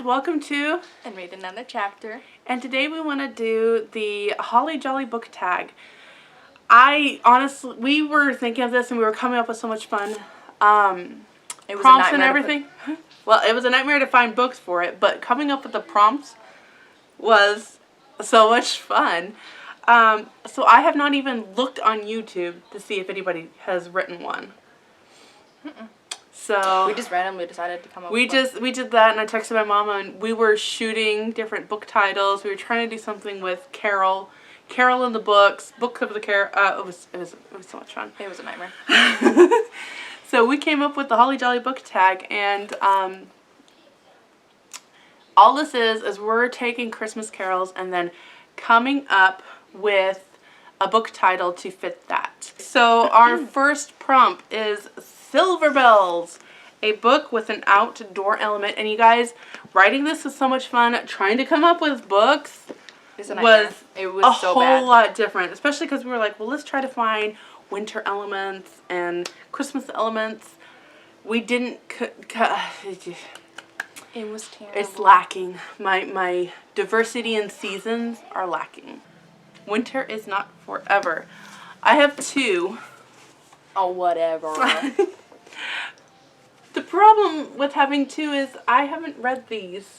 and welcome to And read another chapter. And today we want to do the Holly Jolly book tag. I honestly, we were thinking of this and we were coming up with so much fun It was prompts and everything. Well, it was a nightmare to find books for it, but coming up with the prompts was so much fun. So I have not even looked on YouTube to see if anybody has written one. So we just randomly decided to come up with one. We did that, and I texted my mama, and we were shooting different book titles. We were trying to do something with Carol in the books, book of the Carol. It was so much fun. It was a nightmare. So we came up with the Holly Jolly book tag, and all this is we're taking Christmas carols and then coming up with a book title to fit that. So our first prompt is Silver Bells, a book with an outdoor element. And you guys, writing this was so much fun. Trying to come up with books was it was so bad. whole lot different, especially because we were like, well, let's try to find winter elements and Christmas elements. We didn't. It was terrible. It's lacking. My diversity in seasons are lacking. Winter is not forever. I have two. Oh, whatever. The problem with having two is I haven't read these,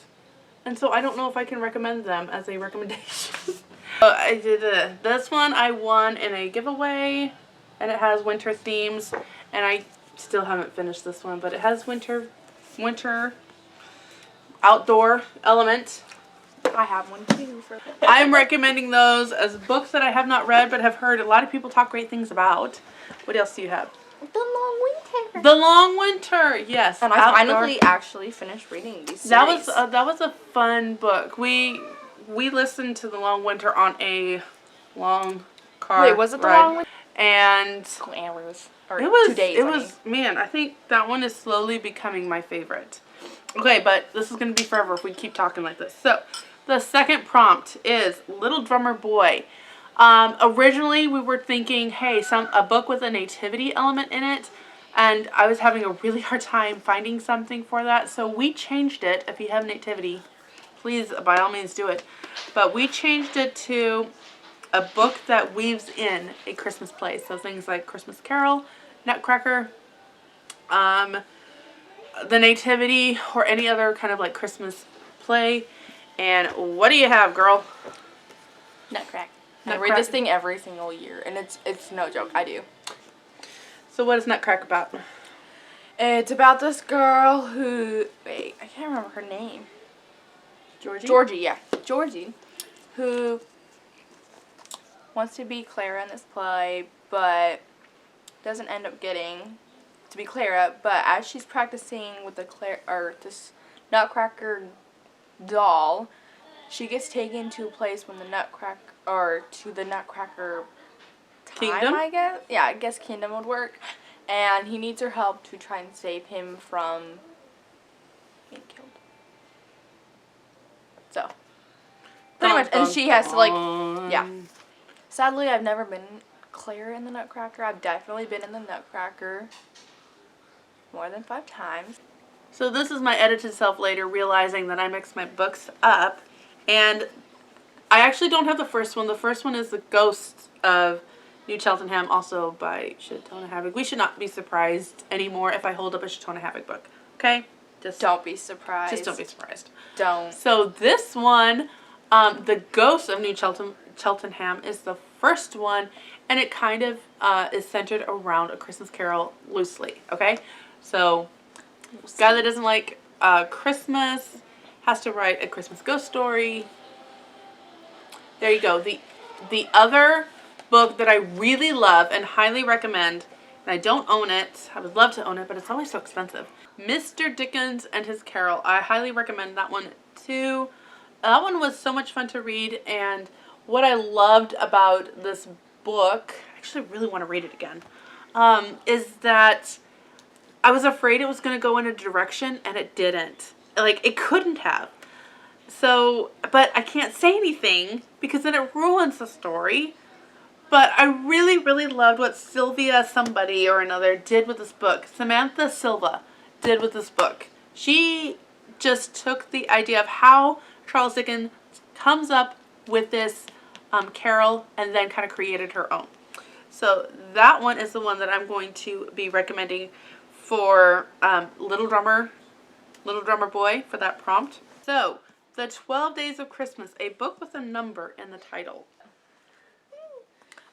and so I don't know if I can recommend them as a recommendation. I did this one I won in a giveaway, and it has winter themes, and I still haven't finished this one, but it has winter outdoor element. I have one too. I'm recommending those as books that I have not read but have heard a lot of people talk great things about. What else do you have? The Long Winter. The Long Winter, yes. And I finally actually finished reading these series. That was a fun book. We listened to The Long Winter on a long car Wait, was it The ride. Long Winter? And 2 hours. Or it was 2 days. It was man, I think that one is slowly becoming my favorite. Okay, but this is going to be forever if we keep talking like this. So, the second prompt is Little Drummer Boy. Originally, we were thinking, hey, a book with a nativity element in it, and I was having a really hard time finding something for that, so we changed it. If you have nativity, please, by all means, do it. But we changed it to a book that weaves in a Christmas play. So things like Christmas Carol, Nutcracker, the Nativity, or any other kind of like Christmas play. And what do you have, girl? Nutcracker. I read this thing every single year, and it's no joke. I do. So what is Nutcracker about? It's about this girl who... Wait, I can't remember her name. Georgie, yeah. Georgie, who wants to be Clara in this play, but doesn't end up getting to be Clara. But as she's practicing with this Nutcracker doll, she gets taken to a place when the Nutcracker Kingdom? I guess. Yeah, I guess Kingdom would work. And he needs her help to try and save him from being killed. So, pretty much. And she has to, like, yeah. Sadly, I've never been Clara in the Nutcracker. I've definitely been in the Nutcracker more than 5 times. So this is my edited self later realizing that I mixed my books up. And I actually don't have the first one. The first one is The Ghost of New Cheltenham, also by Shatona Havoc. We should not be surprised anymore if I hold up a Shatona Havoc book. Okay? Just don't be surprised. Just don't be surprised. Don't. So this one, The Ghost of New Cheltenham is the first one, and it kind of is centered around A Christmas Carol loosely. Okay? So, guy that doesn't like Christmas has to write a Christmas ghost story. There you go. The other book that I really love and highly recommend, and I don't own it. I would love to own it, but it's always so expensive. Mr. Dickens and His Carol. I highly recommend that one too. That one was so much fun to read, and what I loved about this book, I actually really want to read it again, is that I was afraid it was going to go in a direction, and it didn't. Like, it couldn't have. So, but I can't say anything because then it ruins the story. But I really, really loved what Sylvia somebody or another did with this book. Samantha Silva did with this book. She just took the idea of how Charles Dickens comes up with this carol and then kind of created her own. So that one is the one that I'm going to be recommending for Little Drummer Boy for that prompt. So, The 12 Days of Christmas, a book with a number in the title.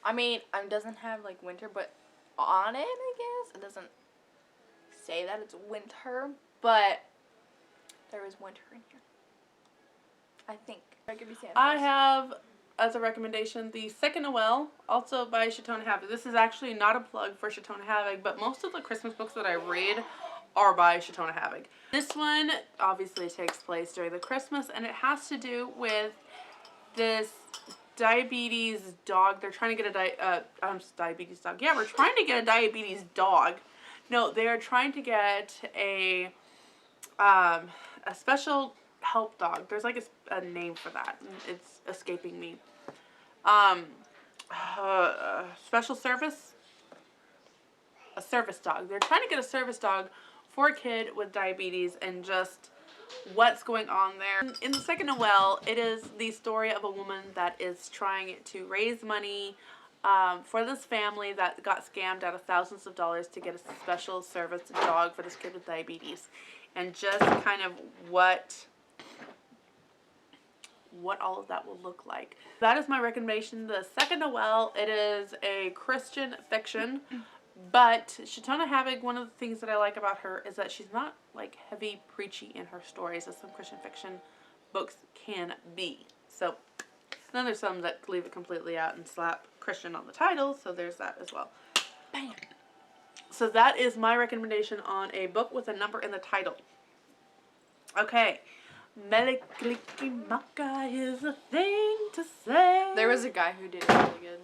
I mean, it doesn't have like winter, but on it, I guess it doesn't say that it's winter, but there is winter in here. I think. I have as a recommendation the second Noel, also by Shiloh Havoc. This is actually not a plug for Shiloh Havoc, but most of the Christmas books that I read are by Shiloh Havoc. This one obviously takes place during the Christmas, and it has to do with this diabetes dog. They're trying to get a diabetes dog. Yeah, we're trying to get a diabetes dog. No, they are trying to get a special help dog. There's like a name for that. It's escaping me. Special service? A service dog. They're trying to get a service dog for a kid with diabetes and just what's going on there. In the second Noel, it is the story of a woman that is trying to raise money for this family that got scammed out of thousands of dollars to get a special service dog for this kid with diabetes. And just kind of what all of that will look like. That is my recommendation. The second Noel, it is a Christian fiction, but Shiloh Havoc, one of the things that I like about her is that she's not like heavy preachy in her stories as some Christian fiction books can be. So then there's some that leave it completely out and slap Christian on the title, so there's that as well. Bam! So that is my recommendation on a book with a number in the title. Okay. Mele Kalikimaka is a thing to say. There was a guy who did it really good.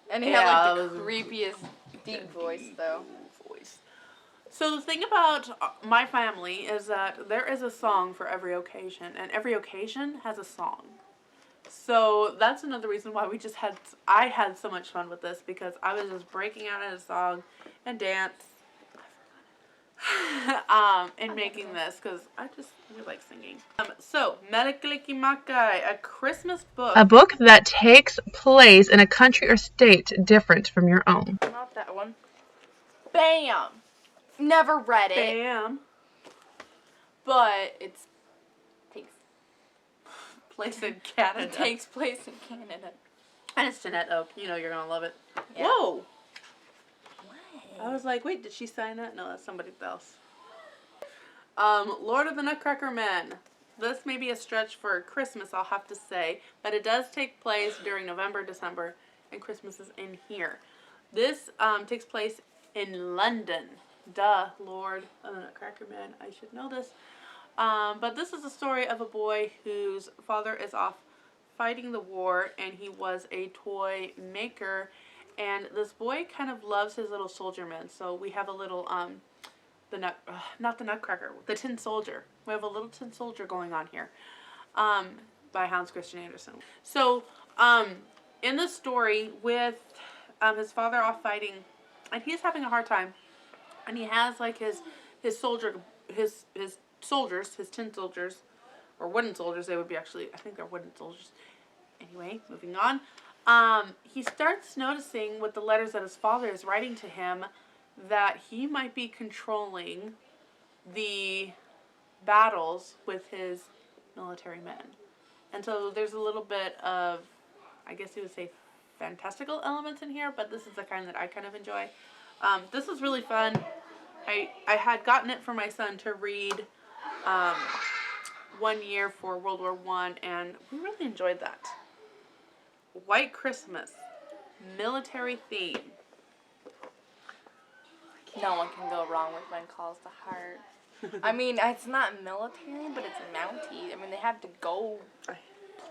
And he had like the creepiest deep voice though. So the thing about my family is that there is a song for every occasion, and every occasion has a song. So that's another reason why I had so much fun with this, because I was just breaking out in a song and dance. In making this, because I just really like singing. So, Mele Kalikimaka, a Christmas book. A book that takes place in a country or state different from your own. Not that one. Bam! Never read it. Bam. But it takes place in Canada. It takes place in Canada. And it's Jeanette Oak. You know you're going to love it. Yeah. Whoa! I was like, wait, did she sign that? No, that's somebody else. Lord of the Nutcracker Men. This may be a stretch for Christmas, I'll have to say, but it does take place during November, December, and Christmas is in here. This takes place in London. Duh, Lord of the Nutcracker Men. I should know this. But this is the story of a boy whose father is off fighting the war, and he was a toy maker. And this boy kind of loves his little soldier men. So we have a little, not the Nutcracker, the Tin Soldier. We have a little Tin Soldier going on here, by Hans Christian Andersen. So, in this story with his father off fighting, and he's having a hard time, and he has like his soldiers, his tin soldiers, or wooden soldiers. They would be actually, I think they're wooden soldiers. Anyway, moving on. He starts noticing with the letters that his father is writing to him that he might be controlling the battles with his military men. And so there's a little bit of, I guess you would say, fantastical elements in here, but this is the kind that I kind of enjoy. This is really fun. I had gotten it for my son to read 1 year for World War I, and we really enjoyed that. White Christmas, military theme. No one can go wrong with When Calls the Heart. I mean, it's not military, but it's Mountie. I mean, they have to go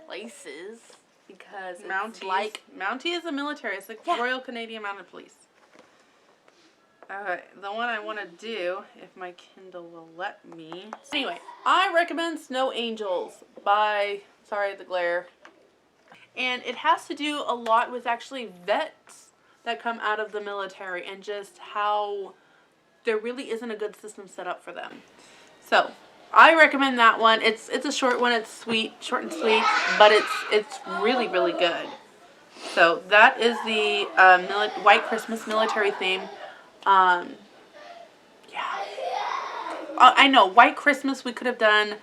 places because it's like... Mountie is the military. It's like Royal Canadian Mounted Police. Alright, the one I want to do, if my Kindle will let me. Anyway, I recommend Snow Angels by, sorry the glare. And it has to do a lot with actually vets that come out of the military and just how there really isn't a good system set up for them. So, I recommend that one. It's a short one. It's sweet, short and sweet, but it's really, really good. So that is the White Christmas military theme. Yeah. I know, White Christmas, we could have done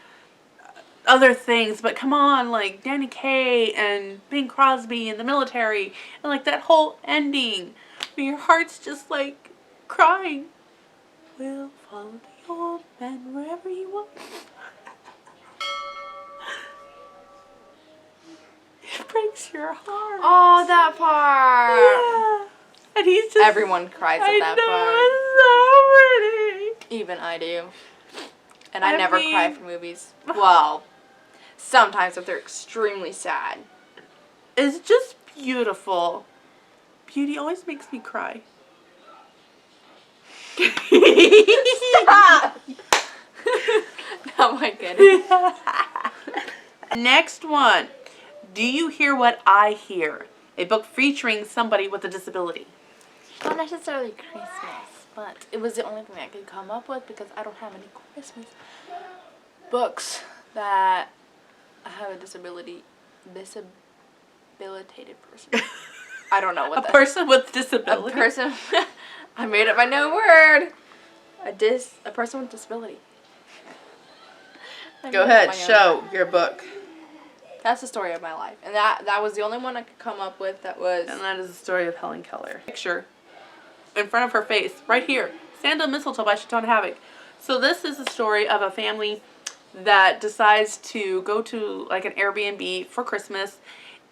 other things, but come on, like Danny Kaye and Bing Crosby and the military, and like that whole ending where your heart's just like crying. We'll follow the old man wherever he wants. It breaks your heart. Oh, that part. Yeah. And he's just... Everyone cries at that part. It's so pretty. Even I do. And I never cry for movies. Well, sometimes if they're extremely sad. It's just beautiful. Beauty always makes me cry. Stop! Oh my goodness. Next one. Do you hear what I hear? A book featuring somebody with a disability. Not necessarily Christmas, but it was the only thing I could come up with because I don't have any Christmas books that have a disabilitated person. I don't know what A person with disability. A person. I made up my new word. A person with disability. Go ahead, show your book. That's the story of my life, and that was the only one I could come up with that was. And that is the story of Helen Keller. Picture in front of her face, right here. Santa Mistletoe by Chateau Havoc. So this is the story of a family that decides to go to like an Airbnb for Christmas,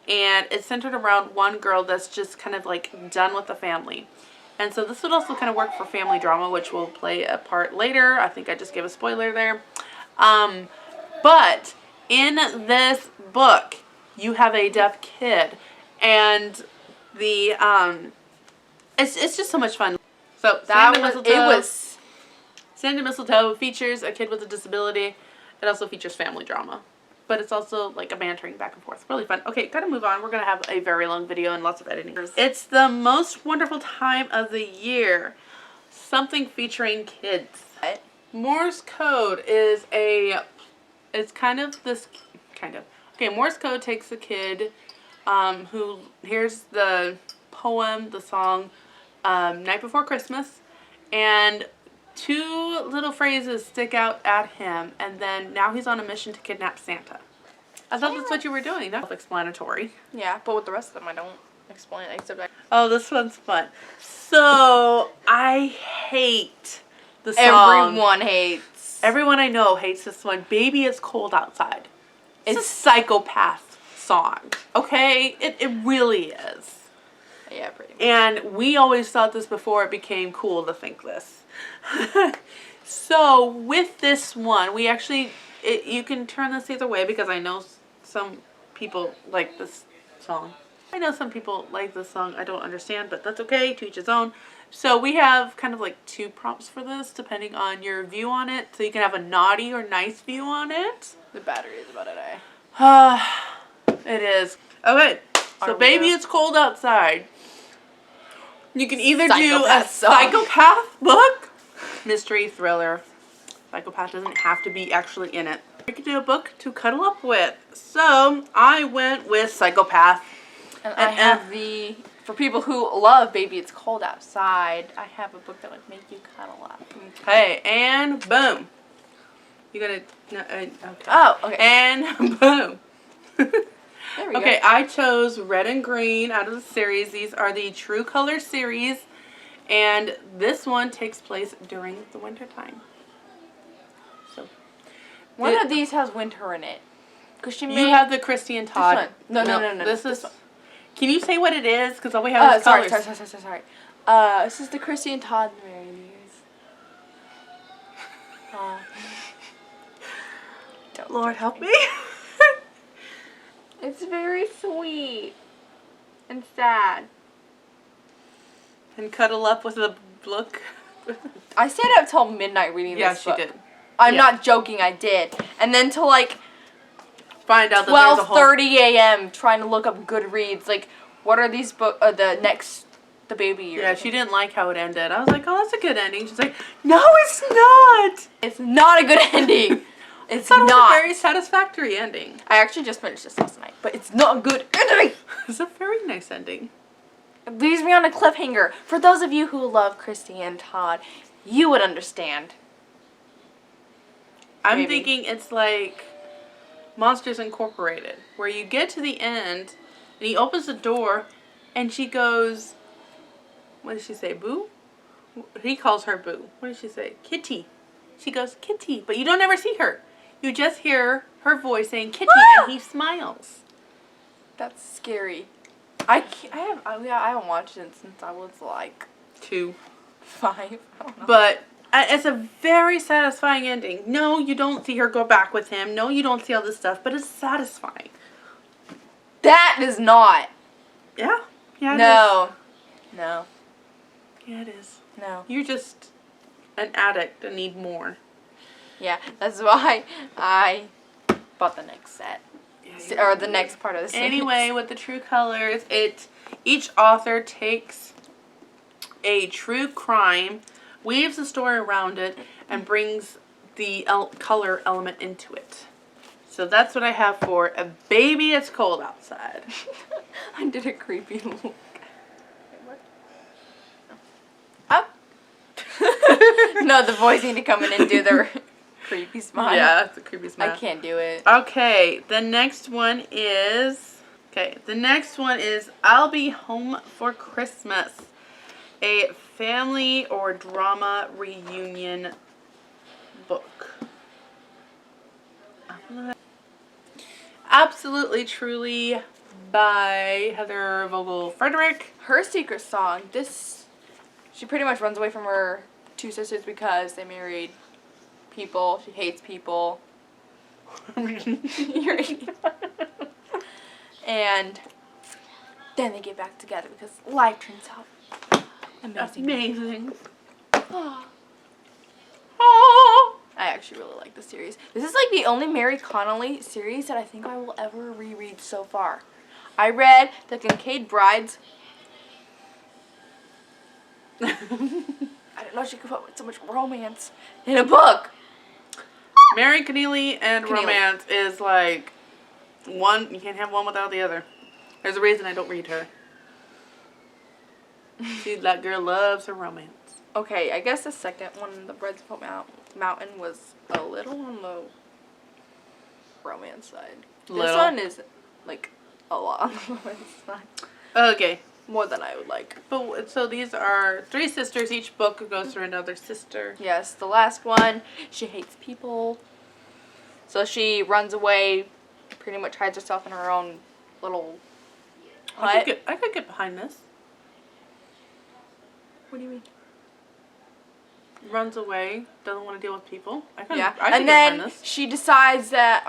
and it's centered around one girl that's just kind of like done with the family. And so this would also kind of work for family drama, which will play a part later. I think I just gave a spoiler there. But in this book, you have a deaf kid, and the it's just so much fun. So Santa Mistletoe features a kid with a disability. It also features family drama, but it's also like a bantering back and forth. Really fun. Okay, gotta move on. We're gonna have a very long video and lots of editing. It's the most wonderful time of the year. Something featuring kids. What? Morse Code is it's kind of. Okay, Morse Code takes a kid who hears the poem, the song, Night Before Christmas, and two little phrases stick out at him, and then now he's on a mission to kidnap Santa. I thought that's what you were doing. That's self-explanatory. Yeah, but with the rest of them, I don't explain it except Oh, this one's fun. So, I hate the song. Everyone I know hates this one. Baby, It's Cold Outside. It's a psychopath song. Okay? It really is. Yeah, pretty much. And we always thought this before it became cool to think this. So, with this one, we actually... you can turn this either way because I know some people like this song. I know some people like this song. I don't understand, but that's okay. To each his own. So we have kind of like two prompts for this depending on your view on it. So you can have a naughty or nice view on it. The battery is about to die. It is. Okay. So Baby, It's Cold Outside. You can either do a psychopath book, mystery, thriller. Psychopath doesn't have to be actually in it. You could do a book to cuddle up with. So I went with psychopath. And I have for people who love Baby, It's Cold Outside, I have a book that would make you cuddle up. Okay, and boom. You gotta, no, okay. Oh, okay. And boom. There we go. Okay, I chose red and green out of the series. These are the True Color series. And this one takes place during the winter time. So, one of these has winter in it. You have the Christy and Todd. No. This is... Can you say what it is? Because all we have is colors. Sorry. This is the Christy and Todd series. Lord help me. It's very sweet and sad. And cuddle up with a book. I stayed up till midnight reading this book. Yes, you did. I'm not joking, I did. And then till like find out that there's a whole 12:30 a.m. trying to look up Goodreads. Like, what are these books? The baby year. Yeah, she didn't like how it ended. I was like, oh, that's a good ending. She's like, no, it's not. It's not a good ending. It's thought it was not. a very satisfactory ending. I actually just finished this last night, but it's not a good ending. It's a very nice ending. It leaves me on a cliffhanger. For those of you who love Christy and Todd, you would understand. I'm Maybe. thinking it's like Monsters Incorporated, where you get to the end, and he opens the door, and she goes, what did she say, Boo? He calls her Boo. What did she say? Kitty. She goes, Kitty, but you don't ever see her. You just hear her voice saying Kitty, and he smiles. That's scary. I haven't watched it since I was like 2. 5. I don't know. But it's a very satisfying ending. No, you don't see her go back with him. No, you don't see all this stuff, but it's satisfying. That is not. Yeah. Yeah, it No. No. is. Yeah, it is. No. You're just an addict and need more. Yeah, that's why I bought the next set. Yeah, Or the next part of the series. Anyway, with the true colors, each author takes a true crime, weaves a story around it, and brings the color element into it. So that's what I have for A Baby It's Cold Outside. I did a creepy look. Up. No, the boys need to come in and do their creepy smile. Yeah, that's a creepy smile. I can't do it. Okay, the next one is I'll Be Home for Christmas. A family or drama reunion book. Absolutely Truly by Heather Vogel Frederick. Her secret song, she pretty much runs away from her 2 sisters because they married people. She hates people. You're and then they get back together because life turns out amazing. Amazing. I actually really like the series. This is like the only Mary Connolly series that I think I will ever reread so far. I read The Kincaid Brides. I didn't know she could put so much romance in a book. Mary Connealy and Connealy. romance is like one, you can't have one without the other. There's a reason I don't read her. That girl loves her romance. Okay, I guess the second one, The Breads of Mountain, was a little on the romance side. This Little. one is like a lot on the romance side. Okay. More than I would like. But so these are 3 sisters. Each book goes through another sister. Yes, the last one, she hates people. So she runs away, pretty much hides herself in her own little hut. I could get behind this. What do you mean? Runs away, doesn't want to deal with people. I could Yeah, get and behind then this. she decides that,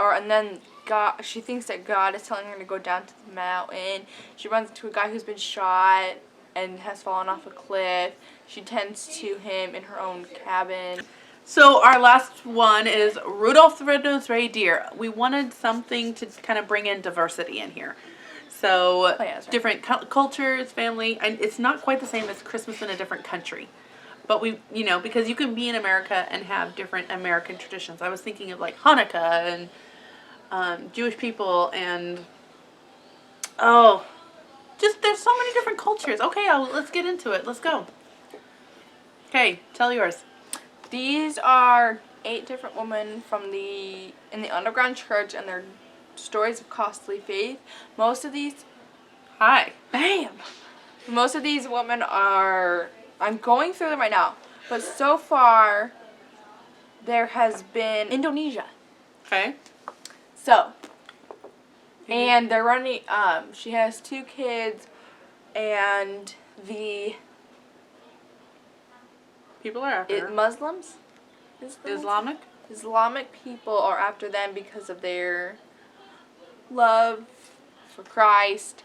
she thinks that God is telling her to go down to the mountain. She runs into a guy who's been shot and has fallen off a cliff. She tends to him in her own cabin. So our last one is Rudolph the Red-Nosed Reindeer. We wanted something to kind of bring in diversity in here. So that's right. different cultures, family, and it's not quite the same as Christmas in a different country. But because you can be in America and have different American traditions. I was thinking of like Hanukkah and Jewish people and there's so many different cultures. Okay, let's get into it. Let's go. Okay, tell yours. These are 8 different women in the underground church and their stories of costly faith. Most of these women are, I'm going through them right now, but so far there has been Indonesia. Okay. So, and they're running, she has 2 kids, and the People are after her. Muslims? Islamic people are after them because of their love for Christ.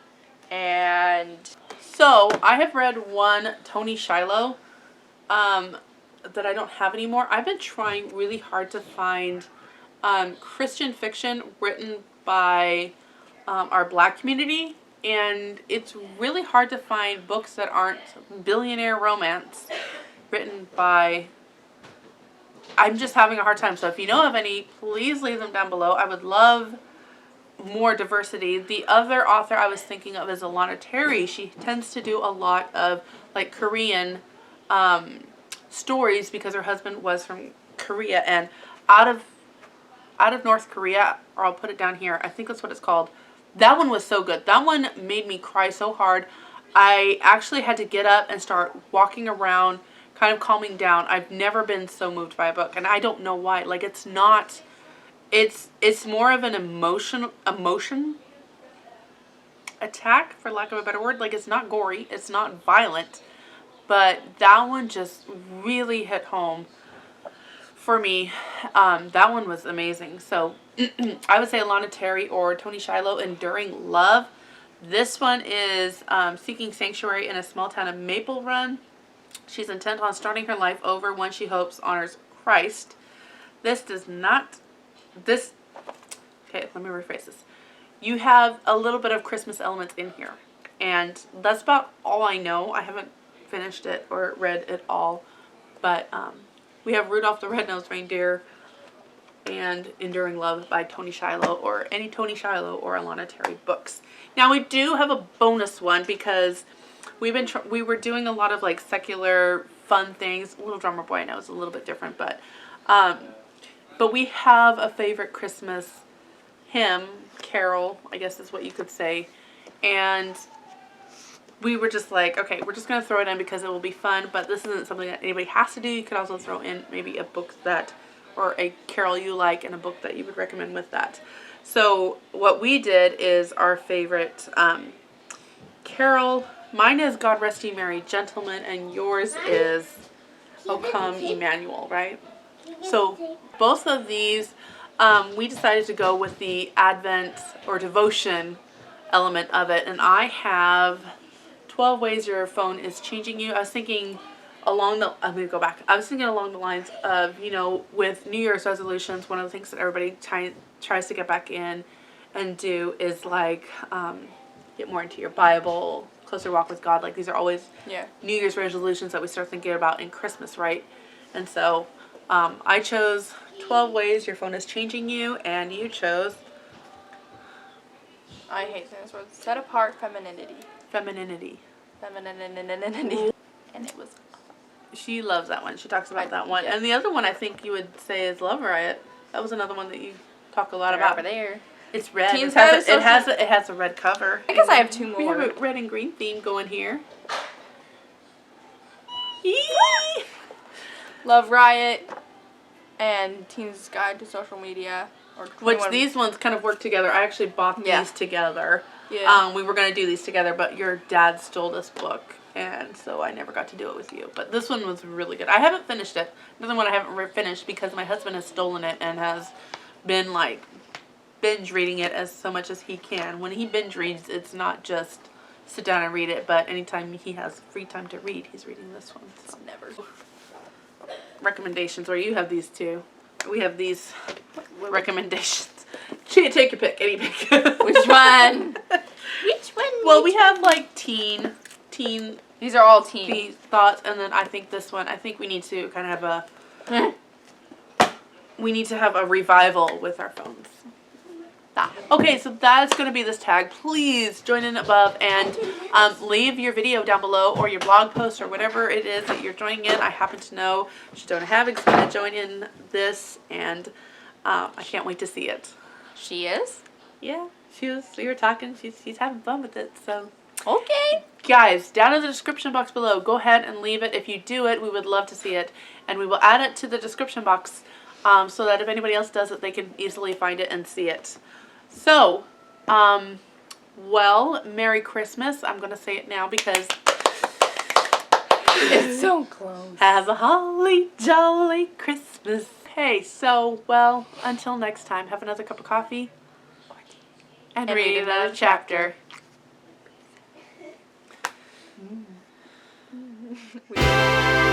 And So I have read one Tony Shiloh that I don't have anymore. I've been trying really hard to find Christian fiction written by our Black community, and it's really hard to find books that aren't billionaire romance written by I'm just having a hard time. So if you know of any, please leave them down below. I would love more diversity. The other author I was thinking of is Alana Terry. She tends to do a lot of like Korean stories because her husband was from Korea, and out of North Korea, or I'll put it down here. I think that's what it's called. That one was so good. That one made me cry so hard. I actually had to get up and start walking around, kind of calming down. I've never been so moved by a book, and I don't know why. Like, it's not, it's more of an emotion attack, for lack of a better word. Like, it's not gory, it's not violent, but that one just really hit home for me. That one was amazing. So I would say Alana Terry or Tony Shiloh, Enduring Love. This one is seeking sanctuary in a small town of Maple Run. She's intent on starting her life over, one she hopes honors Christ. Okay, let me rephrase this. You have a little bit of Christmas elements in here, and that's about all I know. I haven't finished it or read it all, but we have Rudolph the Red-Nosed Reindeer and Enduring Love by Tony Shiloh, or any Tony Shiloh or Alana Terry books. Now we do have a bonus one because we were doing a lot of like secular fun things. Little Drummer Boy, I know, is a little bit different, but we have a favorite Christmas hymn, carol, I guess is what you could say, and we were just like, okay, we're just going to throw it in because it will be fun, but this isn't something that anybody has to do. You could also throw in maybe a book or a carol you like and a book that you would recommend with that. So what we did is our favorite carol. Mine is God Rest Ye Merry Gentlemen, and yours is O Come Emmanuel, right? So both of these, we decided to go with the Advent or devotion element of it, and I have 12 Ways Your Phone is Changing You. I was thinking along the lines of, with New Year's resolutions, one of the things that everybody tries to get back in and do is like get more into your Bible, closer walk with God. Like, these are always New Year's resolutions that we start thinking about in Christmas, right? And so I chose 12 Ways Your Phone is Changing You, and you chose... I hate saying this word. Set apart femininity. Femininity. And it was... She loves that one. She talks about that one. Yeah. And the other one I think you would say is Love Riot. That was another one that you talk a lot about. Over there. It's red. Teens It has a red cover. I guess I have two more. We have a red and green theme going here. Yee! Love Riot and Teen's Guide to Social Media. Which these ones kind of work together. I actually bought these together. Yeah. We were going to do these together, but your dad stole this book, and so I never got to do it with you. But this one was really good. I haven't finished it. Another one I haven't finished because my husband has stolen it and has been like binge reading it as so much as he can. When he binge reads, it's not just sit down and read it, but anytime he has free time to read, he's reading this one. So. Never. Recommendations, or you have these too. We have these recommendations. Take your pick, any pick. Which one? Which one? Well, we have like teen. These are all teen thoughts, and then I think this one. I think we need to kind of have a revival with our phones. Okay, so that's going to be this tag. Please join in above and leave your video down below or your blog post or whatever it is that you're joining in. I happen to know Shadona Havoc's going to join in this, and I can't wait to see it. She is? Yeah, we were talking. She's having fun with it, so. Okay. Guys, down in the description box below, go ahead and leave it. If you do it, we would love to see it, and we will add it to the description box so that if anybody else does it, they can easily find it and see it. So, well, Merry Christmas. I'm going to say it now because it's so close. Have a holly jolly Christmas. Hey, so, well, until next time, have another cup of coffee and read another chapter. Mm.